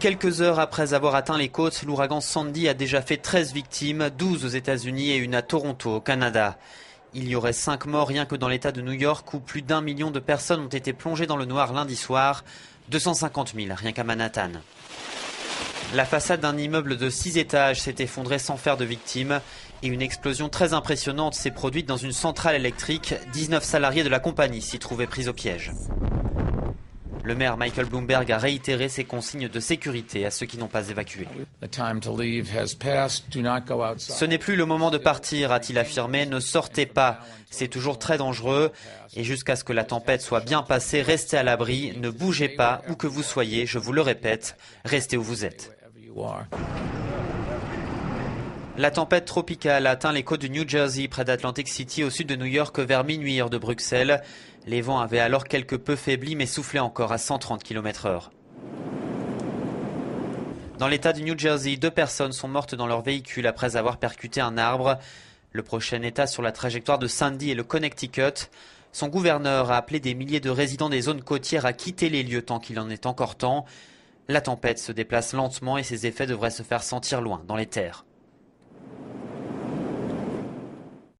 Quelques heures après avoir atteint les côtes, l'ouragan Sandy a déjà fait 13 victimes, 12 aux États-Unis et une à Toronto, au Canada. Il y aurait 5 morts rien que dans l'État de New York où plus d'1 million de personnes ont été plongées dans le noir lundi soir, 250 000 rien qu'à Manhattan. La façade d'un immeuble de 6 étages s'est effondrée sans faire de victimes et une explosion très impressionnante s'est produite dans une centrale électrique. 19 salariés de la compagnie s'y trouvaient pris au piège. Le maire Michael Bloomberg a réitéré ses consignes de sécurité à ceux qui n'ont pas évacué. Ce n'est plus le moment de partir, a-t-il affirmé. Ne sortez pas, c'est toujours très dangereux. Et jusqu'à ce que la tempête soit bien passée, restez à l'abri, ne bougez pas où que vous soyez, je vous le répète, restez où vous êtes. La tempête tropicale a atteint les côtes du New Jersey, près d'Atlantic City, au sud de New York, vers minuit heure de Bruxelles. Les vents avaient alors quelque peu faibli, mais soufflaient encore à 130 km/h. Dans l'état du New Jersey, 2 personnes sont mortes dans leur véhicule après avoir percuté un arbre. Le prochain état sur la trajectoire de Sandy est le Connecticut. Son gouverneur a appelé des milliers de résidents des zones côtières à quitter les lieux tant qu'il en est encore temps. La tempête se déplace lentement et ses effets devraient se faire sentir loin, dans les terres.